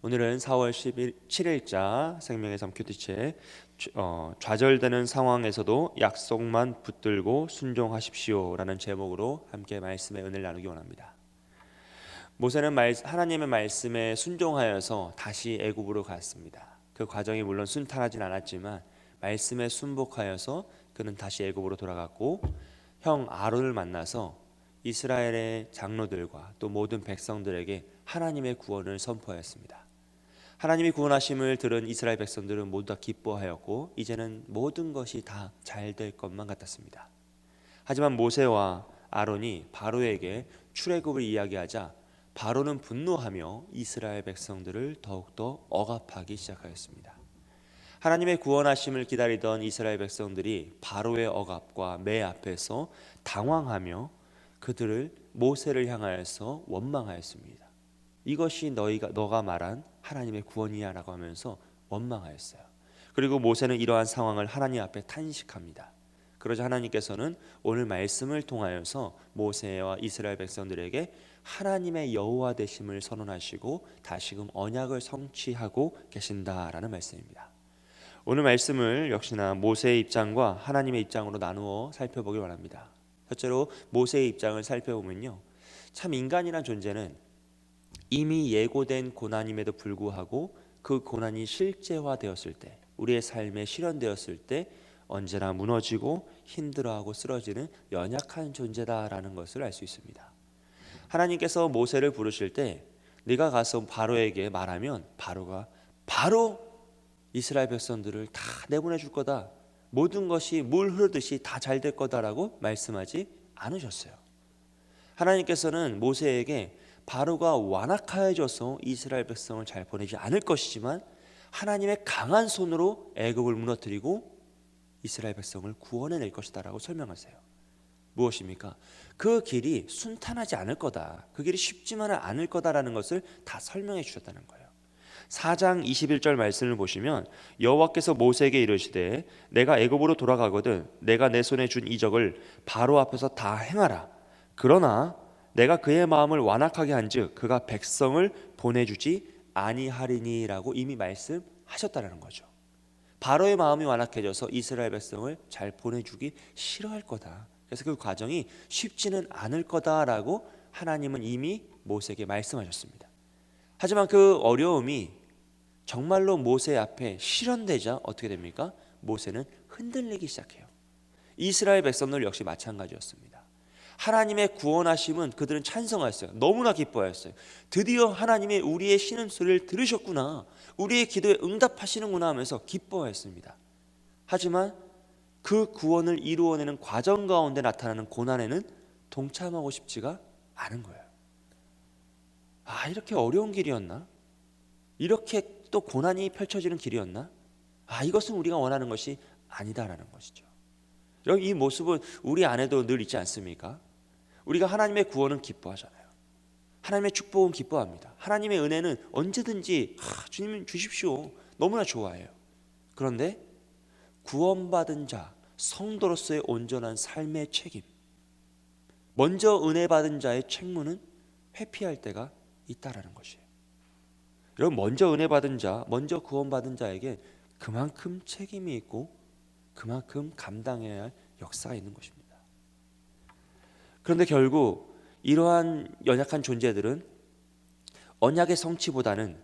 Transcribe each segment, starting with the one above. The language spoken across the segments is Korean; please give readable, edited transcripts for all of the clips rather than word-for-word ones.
오늘은 4월 7일자 생명의 삶 큐티체 좌절되는 상황에서도 약속만 붙들고 순종하십시오라는 제목으로 함께 말씀의 은혜를 나누기 원합니다. 모세는 하나님의 말씀에 순종하여서 다시 애굽으로 갔습니다. 그 과정이 물론 순탄하진 않았지만 말씀에 순복하여서 그는 다시 애굽으로 돌아갔고 형 아론을 만나서 이스라엘의 장로들과 또 모든 백성들에게 하나님의 구원을 선포하였습니다. 하나님이 구원하심을 들은 이스라엘 백성들은 모두 다 기뻐하였고 이제는 모든 것이 다 잘 될 것만 같았습니다. 하지만 모세와 아론이 바로에게 출애굽을 이야기하자 바로는 분노하며 이스라엘 백성들을 더욱더 억압하기 시작하였습니다. 하나님의 구원하심을 기다리던 이스라엘 백성들이 바로의 억압과 매 앞에서 당황하며 그들을 모세를 향하여서 원망하였습니다. 이것이 너가 말한 하나님의 구원이야 라고 하면서 원망하였어요. 그리고 모세는 이러한 상황을 하나님 앞에 탄식합니다. 그러자 하나님께서는 오늘 말씀을 통하여서 모세와 이스라엘 백성들에게 하나님의 여호와 되심을 선언하시고 다시금 언약을 성취하고 계신다라는 말씀입니다. 오늘 말씀을 역시나 모세의 입장과 하나님의 입장으로 나누어 살펴보길 원합니다. 첫째로 모세의 입장을 살펴보면요, 참 인간이란 존재는 이미 예고된 고난임에도 불구하고 그 고난이 실제화되었을 때, 우리의 삶에 실현되었을 때 언제나 무너지고 힘들어하고 쓰러지는 연약한 존재다라는 것을 알 수 있습니다. 하나님께서 모세를 부르실 때 네가 가서 바로에게 말하면 바로가 바로 이스라엘 백성들을 다 내보내 줄 거다, 모든 것이 물 흐르듯이 다 잘 될 거다라고 말씀하지 않으셨어요. 하나님께서는 모세에게 바로가 완악하여져서 이스라엘 백성을 잘 보내지 않을 것이지만 하나님의 강한 손으로 애굽을 무너뜨리고 이스라엘 백성을 구원해낼 것이다라고 설명하세요. 무엇입니까? 그 길이 순탄하지 않을 거다, 그 길이 쉽지만은 않을 거다라는 것을 다 설명해 주셨다는 거예요. 4장 21절 말씀을 보시면 여호와께서 모세에게 이르시되 내가 애굽으로 돌아가거든 내가 내 손에 준 이적을 바로 앞에서 다 행하라. 그러나 내가 그의 마음을 완악하게 한즉 그가 백성을 보내주지 아니하리니라고 이미 말씀하셨다는 거죠. 바로의 마음이 완악해져서 이스라엘 백성을 잘 보내주기 싫어할 거다. 그래서 그 과정이 쉽지는 않을 거다라고 하나님은 이미 모세에게 말씀하셨습니다. 하지만 그 어려움이 정말로 모세 앞에 실현되자 어떻게 됩니까? 모세는 흔들리기 시작해요. 이스라엘 백성들 역시 마찬가지였습니다. 하나님의 구원하심은 그들은 찬성하였어요. 너무나 기뻐하였어요. 드디어 하나님이 우리의 신음소리를 들으셨구나, 우리의 기도에 응답하시는구나 하면서 기뻐하였습니다. 하지만 그 구원을 이루어내는 과정 가운데 나타나는 고난에는 동참하고 싶지가 않은 거예요. 이렇게 어려운 길이었나? 이렇게 또 고난이 펼쳐지는 길이었나? 이것은 우리가 원하는 것이 아니다라는 것이죠. 여러분, 이 모습은 우리 안에도 늘 있지 않습니까? 우리가 하나님의 구원은 기뻐하잖아요. 하나님의 축복은 기뻐합니다. 하나님의 은혜는 언제든지 주님 주십시오, 너무나 좋아해요. 그런데 구원받은 자, 성도로서의 온전한 삶의 책임, 먼저 은혜 받은 자의 책무는 회피할 때가 있다라는 것이에요. 여러분, 먼저 은혜 받은 자, 먼저 구원받은 자에게 그만큼 책임이 있고 그만큼 감당해야 할 역사가 있는 것입니다. 그런데 결국 이러한 연약한 존재들은 언약의 성취보다는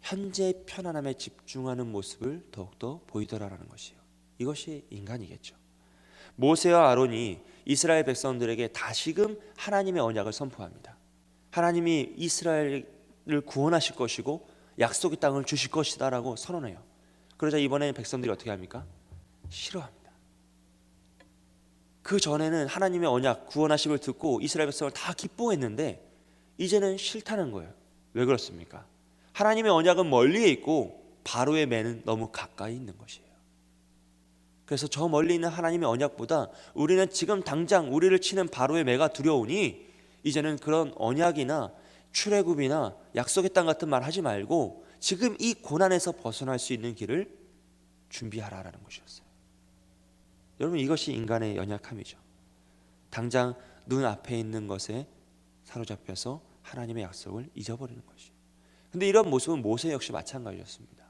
현재 편안함에 집중하는 모습을 더욱더 보이더라라는 것이에요. 이것이 인간이겠죠. 모세와 아론이 이스라엘 백성들에게 다시금 하나님의 언약을 선포합니다. 하나님이 이스라엘을 구원하실 것이고 약속의 땅을 주실 것이다 라고 선언해요. 그러자 이번에는 백성들이 어떻게 합니까? 싫어합니다. 그 전에는 하나님의 언약 구원하심을 듣고 이스라엘 백성을 다 기뻐했는데 이제는 싫다는 거예요. 왜 그렇습니까? 하나님의 언약은 멀리에 있고 바로의 매는 너무 가까이 있는 것이에요. 그래서 저 멀리 있는 하나님의 언약보다 우리는 지금 당장 우리를 치는 바로의 매가 두려우니 이제는 그런 언약이나 출애굽이나 약속의 땅 같은 말 하지 말고 지금 이 고난에서 벗어날 수 있는 길을 준비하라라는 것이었어요. 여러분, 이것이 인간의 연약함이죠. 당장 눈 앞에 있는 것에 사로잡혀서 하나님의 약속을 잊어버리는 것이에요. 근데 이런 모습은 모세 역시 마찬가지였습니다.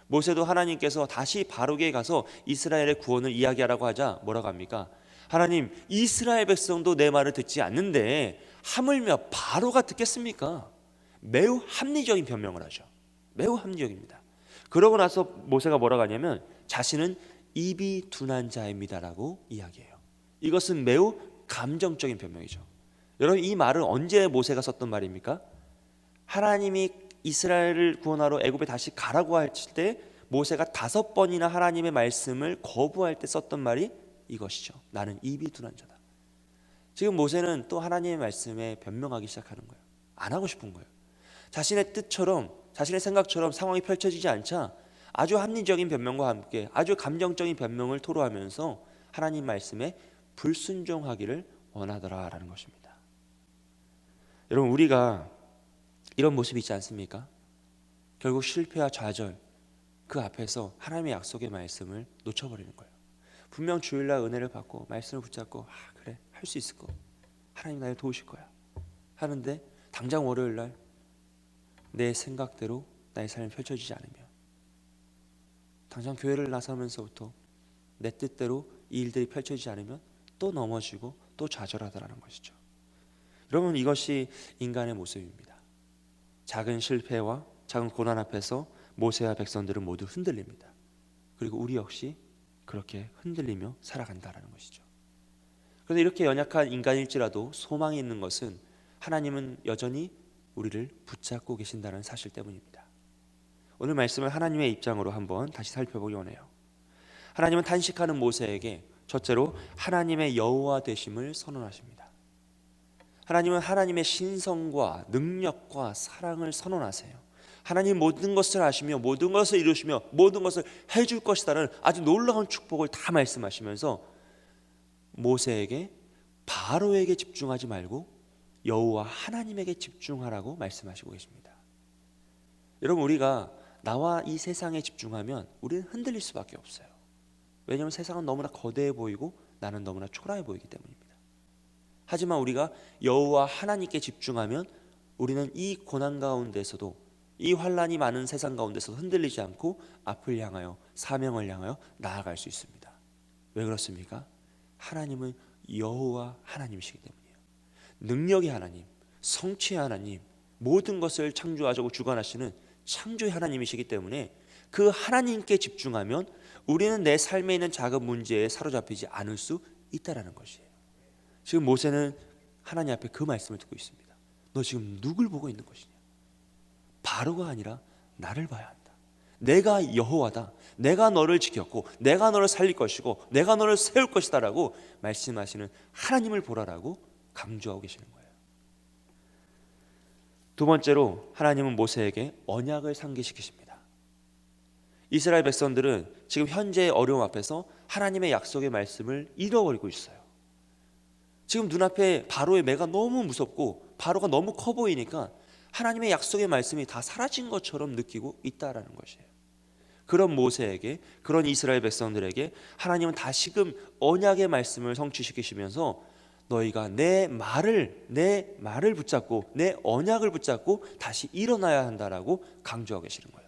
모세도 하나님께서 다시 바로게 가서 이스라엘의 구원을 이야기하라고 하자 뭐라고 합니까? 하나님, 이스라엘 백성도 내 말을 듣지 않는데 하물며 바로가 듣겠습니까? 매우 합리적인 변명을 하죠. 매우 합리적입니다. 그러고 나서 모세가 뭐라고 하냐면 자신은 입이 둔한 자입니다라고 이야기해요. 이것은 매우 감정적인 변명이죠. 여러분, 이 말은 언제 모세가 썼던 말입니까? 하나님이 이스라엘을 구원하러 애굽에 다시 가라고 할 때 모세가 5번이나 하나님의 말씀을 거부할 때 썼던 말이 이것이죠. 나는 입이 둔한 자다. 지금 모세는 또 하나님의 말씀에 변명하기 시작하는 거예요. 안 하고 싶은 거예요. 자신의 뜻처럼, 자신의 생각처럼 상황이 펼쳐지지 않자 아주 합리적인 변명과 함께 아주 감정적인 변명을 토로하면서 하나님 말씀에 불순종하기를 원하더라라는 것입니다. 여러분, 우리가 이런 모습이 있지 않습니까? 결국 실패와 좌절, 그 앞에서 하나님의 약속의 말씀을 놓쳐버리는 거예요. 분명 주일날 은혜를 받고 말씀을 붙잡고 그래, 할 수 있을 거, 하나님 나를 도우실 거야 하는데 당장 월요일날 내 생각대로 나의 삶이 펼쳐지지 않으면, 당장 교회를 나서면서부터 내 뜻대로 이 일들이 펼쳐지지 않으면 또 넘어지고 또 좌절하더라는 것이죠. 여러분, 이것이 인간의 모습입니다. 작은 실패와 작은 고난 앞에서 모세와 백성들은 모두 흔들립니다. 그리고 우리 역시 그렇게 흔들리며 살아간다라는 것이죠. 그런데 이렇게 연약한 인간일지라도 소망이 있는 것은 하나님은 여전히 우리를 붙잡고 계신다는 사실 때문입니다. 오늘 말씀을 하나님의 입장으로 한번 다시 살펴보기 원해요. 하나님은 탄식하는 모세에게 첫째로 하나님의 여호와 되심을 선언하십니다. 하나님은 하나님의 신성과 능력과 사랑을 선언하세요. 하나님 모든 것을 아시며 모든 것을 이루시며 모든 것을 해줄 것이다라는 아주 놀라운 축복을 다 말씀하시면서 모세에게 바로에게 집중하지 말고 여호와 하나님에게 집중하라고 말씀하시고 계십니다. 여러분, 우리가 나와 이 세상에 집중하면 우리는 흔들릴 수밖에 없어요. 왜냐하면 세상은 너무나 거대해 보이고 나는 너무나 초라해 보이기 때문입니다. 하지만 우리가 여호와 하나님께 집중하면 우리는 이 고난 가운데서도, 이 환란이 많은 세상 가운데서도 흔들리지 않고 앞을 향하여 사명을 향하여 나아갈 수 있습니다. 왜 그렇습니까? 하나님은 여호와 하나님이시기 때문이에요. 능력의 하나님, 성취의 하나님, 모든 것을 창조하시고 주관하시는 창조의 하나님이시기 때문에 그 하나님께 집중하면 우리는 내 삶에 있는 작은 문제에 사로잡히지 않을 수 있다라는 것이에요. 지금 모세는 하나님 앞에 그 말씀을 듣고 있습니다. 너 지금 누굴 보고 있는 것이냐? 바로가 아니라 나를 봐야 한다. 내가 여호와다. 내가 너를 지켰고 내가 너를 살릴 것이고 내가 너를 세울 것이다 라고 말씀하시는 하나님을 보라라고 강조하고 계시는 거예요. 두 번째로 하나님은 모세에게 언약을 상기시키십니다. 이스라엘 백성들은 지금 현재의 어려움 앞에서 하나님의 약속의 말씀을 잃어버리고 있어요. 지금 눈앞에 바로의 매가 너무 무섭고 바로가 너무 커 보이니까 하나님의 약속의 말씀이 다 사라진 것처럼 느끼고 있다라는 것이에요. 그런 모세에게, 그런 이스라엘 백성들에게 하나님은 다시금 언약의 말씀을 성취시키시면서 너희가 내 말을 붙잡고 내 언약을 붙잡고 다시 일어나야 한다라고 강조하고 계시는 거예요.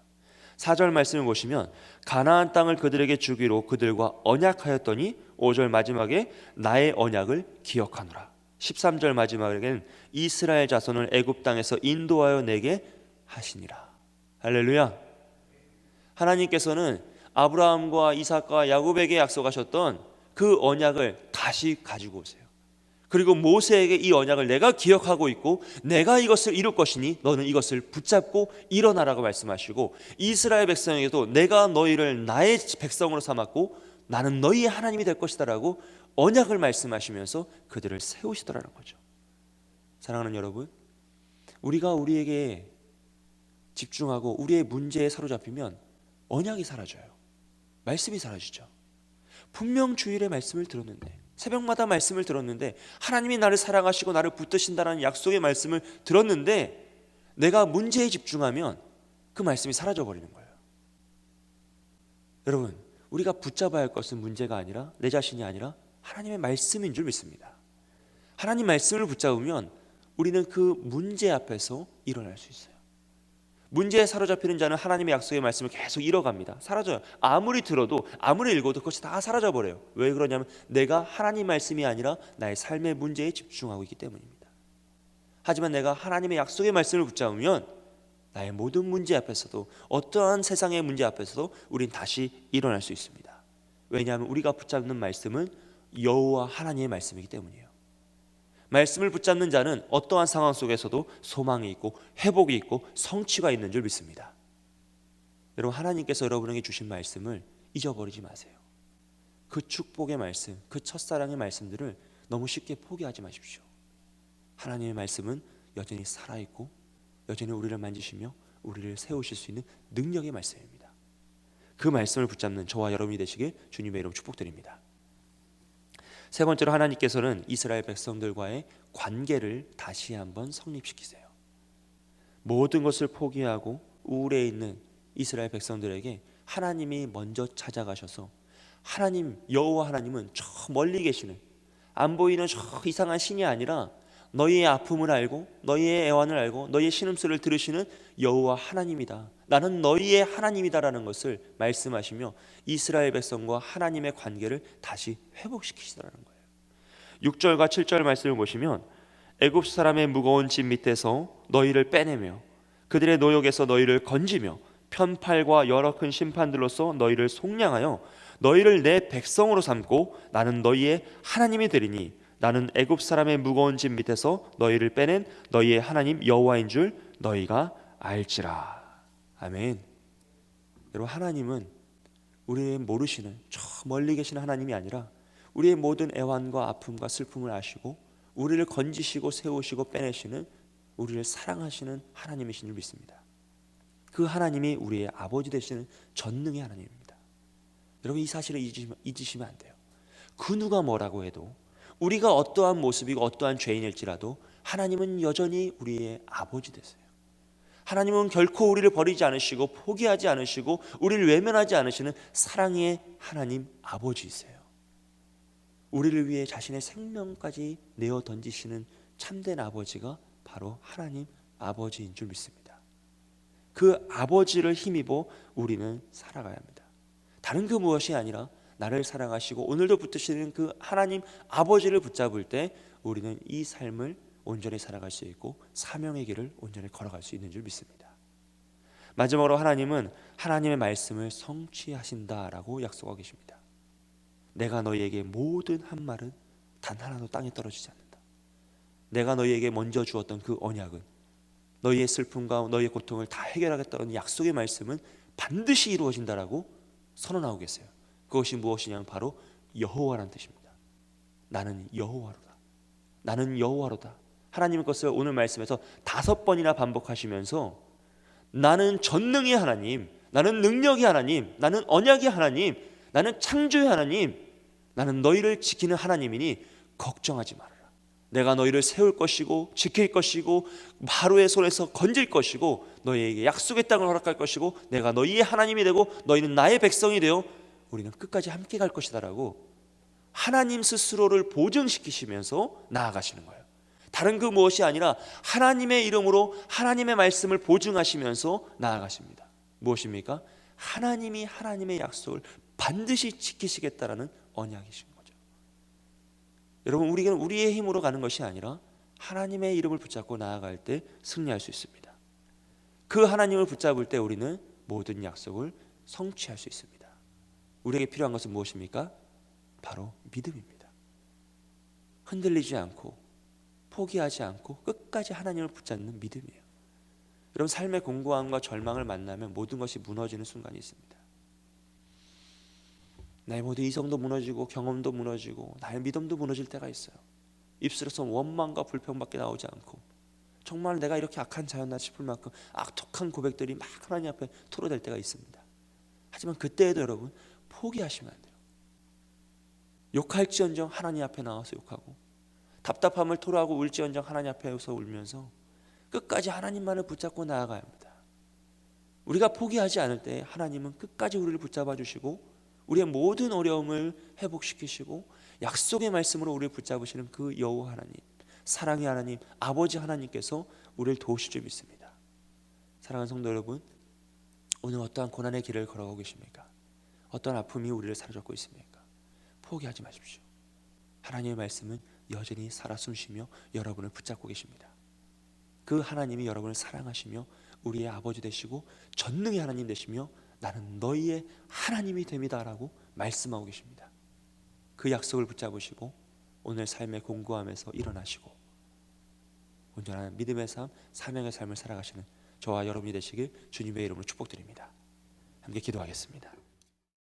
4절 말씀을 보시면 가나안 땅을 그들에게 주기로 그들과 언약하였더니 5절 마지막에 나의 언약을 기억하노라. 13절 마지막에는 이스라엘 자손을 애굽 땅에서 인도하여 내게 하시니라. 할렐루야. 하나님께서는 아브라함과 이삭과 야곱에게 약속하셨던 그 언약을 다시 가지고 오세요. 그리고 모세에게 이 언약을 내가 기억하고 있고 내가 이것을 이룰 것이니 너는 이것을 붙잡고 일어나라고 말씀하시고, 이스라엘 백성에게도 내가 너희를 나의 백성으로 삼았고 나는 너희의 하나님이 될 것이다 라고 언약을 말씀하시면서 그들을 세우시더라는 거죠. 사랑하는 여러분, 우리가 우리에게 집중하고 우리의 문제에 사로잡히면 언약이 사라져요. 말씀이 사라지죠. 분명 주일에 말씀을 들었는데, 새벽마다 말씀을 들었는데, 하나님이 나를 사랑하시고 나를 붙드신다는 약속의 말씀을 들었는데 내가 문제에 집중하면 그 말씀이 사라져버리는 거예요. 여러분, 우리가 붙잡아야 할 것은 문제가 아니라 내 자신이 아니라 하나님의 말씀인 줄 믿습니다. 하나님 말씀을 붙잡으면 우리는 그 문제 앞에서 일어날 수 있어요. 문제에 사로잡히는 자는 하나님의 약속의 말씀을 계속 잃어갑니다. 사라져요. 아무리 들어도 아무리 읽어도 그것이 다 사라져버려요. 왜 그러냐면 내가 하나님 말씀이 아니라 나의 삶의 문제에 집중하고 있기 때문입니다. 하지만 내가 하나님의 약속의 말씀을 붙잡으면 나의 모든 문제 앞에서도, 어떠한 세상의 문제 앞에서도 우린 다시 일어날 수 있습니다. 왜냐하면 우리가 붙잡는 말씀은 여호와 하나님의 말씀이기 때문이에요. 말씀을 붙잡는 자는 어떠한 상황 속에서도 소망이 있고 회복이 있고 성취가 있는 줄 믿습니다. 여러분, 하나님께서 여러분에게 주신 말씀을 잊어버리지 마세요. 그 축복의 말씀, 그 첫사랑의 말씀들을 너무 쉽게 포기하지 마십시오. 하나님의 말씀은 여전히 살아있고 여전히 우리를 만지시며 우리를 세우실 수 있는 능력의 말씀입니다. 그 말씀을 붙잡는 저와 여러분이 되시길 주님의 이름으로 축복드립니다. 세 번째로, 하나님께서는 이스라엘 백성들과의 관계를 다시 한번 성립시키세요. 모든 것을 포기하고 우울해 있는 이스라엘 백성들에게 하나님이 먼저 찾아가셔서, 하나님, 여호와 하나님은 저 멀리 계시는, 안 보이는 저 이상한 신이 아니라 너희의 아픔을 알고 너희의 애환을 알고 너희의 신음소리를 들으시는 여호와 하나님이다. 나는 너희의 하나님이다라는 것을 말씀하시며 이스라엘 백성과 하나님의 관계를 다시 회복시키시더라는 거예요. 6절과 7절 말씀을 보시면, 애굽 사람의 무거운 짐 밑에서 너희를 빼내며 그들의 노역에서 너희를 건지며 편팔과 여러 큰 심판들로서 너희를 속량하여 너희를 내 백성으로 삼고 나는 너희의 하나님이 되리니 나는 애굽 사람의 무거운 짐 밑에서 너희를 빼낸 너희의 하나님 여호와인 줄 너희가 알지라. 아멘. 여러분, 하나님은 우리의 모르시는 저 멀리 계시는 하나님이 아니라 우리의 모든 애환과 아픔과 슬픔을 아시고 우리를 건지시고 세우시고 빼내시는, 우리를 사랑하시는 하나님이신 줄 믿습니다. 그 하나님이 우리의 아버지 되시는 전능의 하나님입니다. 여러분, 이 사실을 잊으시면 안 돼요. 그 누가 뭐라고 해도, 우리가 어떠한 모습이고 어떠한 죄인일지라도 하나님은 여전히 우리의 아버지 되세요. 하나님은 결코 우리를 버리지 않으시고 포기하지 않으시고 우리를 외면하지 않으시는 사랑의 하나님 아버지이세요. 우리를 위해 자신의 생명까지 내어 던지시는 참된 아버지가 바로 하나님 아버지인 줄 믿습니다. 그 아버지를 힘입어 우리는 살아가야 합니다. 다른 그 무엇이 아니라 나를 사랑하시고 오늘도 붙드시는 그 하나님 아버지를 붙잡을 때 우리는 이 삶을 온전히 살아갈 수 있고 사명의 길을 온전히 걸어갈 수 있는 줄 믿습니다. 마지막으로, 하나님은 하나님의 말씀을 성취하신다라고 약속하고 계십니다. 내가 너희에게 모든 한 말은 단 하나도 땅에 떨어지지 않는다. 내가 너희에게 먼저 주었던 그 언약은, 너희의 슬픔과 너희의 고통을 다 해결하겠다는 약속의 말씀은 반드시 이루어진다라고 선언하고 계세요. 그것이 무엇이냐면 바로 여호와라는 뜻입니다. 나는 여호와로다. 나는 여호와로다. 하나님의 것을 오늘 말씀에서 5번이나 반복하시면서 나는 전능의 하나님, 나는 능력의 하나님, 나는 언약의 하나님, 나는 창조의 하나님, 나는 너희를 지키는 하나님이니 걱정하지 말아라. 내가 너희를 세울 것이고 지킬 것이고 바로의 손에서 건질 것이고 너희에게 약속의 땅을 허락할 것이고 내가 너희의 하나님이 되고 너희는 나의 백성이 되어 우리는 끝까지 함께 갈 것이다 라고 하나님 스스로를 보증시키시면서 나아가시는 거예요. 다른 그 무엇이 아니라 하나님의 이름으로 하나님의 말씀을 보증하시면서 나아가십니다. 무엇입니까? 하나님이 하나님의 약속을 반드시 지키시겠다라는 언약이신 거죠. 여러분, 우리는 우리의 힘으로 가는 것이 아니라 하나님의 이름을 붙잡고 나아갈 때 승리할 수 있습니다. 그 하나님을 붙잡을 때 우리는 모든 약속을 성취할 수 있습니다. 우리에게 필요한 것은 무엇입니까? 바로 믿음입니다. 흔들리지 않고 포기하지 않고 끝까지 하나님을 붙잡는 믿음이에요. 여러분, 삶의 공고함과 절망을 만나면 모든 것이 무너지는 순간이 있습니다. 나의 모든 이성도 무너지고 경험도 무너지고 나의 믿음도 무너질 때가 있어요. 입술에서 원망과 불평밖에 나오지 않고 정말 내가 이렇게 악한 자였나 싶을 만큼 악독한 고백들이 막 하나님 앞에 토로될 때가 있습니다. 하지만 그때에도 여러분, 포기하시면 안 돼요. 욕할지언정 하나님 앞에 나와서 욕하고 답답함을 토로하고 울지언정 하나님 앞에서 울면서 끝까지 하나님만을 붙잡고 나아가야 합니다. 우리가 포기하지 않을 때 하나님은 끝까지 우리를 붙잡아 주시고 우리의 모든 어려움을 회복시키시고 약속의 말씀으로 우리를 붙잡으시는 그 여호와 하나님, 사랑의 하나님, 아버지 하나님께서 우리를 도우실 줄 믿습니다. 사랑하는 성도 여러분, 오늘 어떠한 고난의 길을 걸어가고 계십니까? 어떤 아픔이 우리를 사로잡고 있습니까? 포기하지 마십시오. 하나님의 말씀은 여전히 살아 숨쉬며 여러분을 붙잡고 계십니다. 그 하나님이 여러분을 사랑하시며 우리의 아버지 되시고 전능의 하나님 되시며 나는 너희의 하나님이 됩니다라고 말씀하고 계십니다. 그 약속을 붙잡으시고 오늘 삶에 공고하면서 일어나시고 온전한 믿음의 삶, 사명의 삶을 살아가시는 저와 여러분이 되시길 주님의 이름으로 축복드립니다. 함께 기도하겠습니다.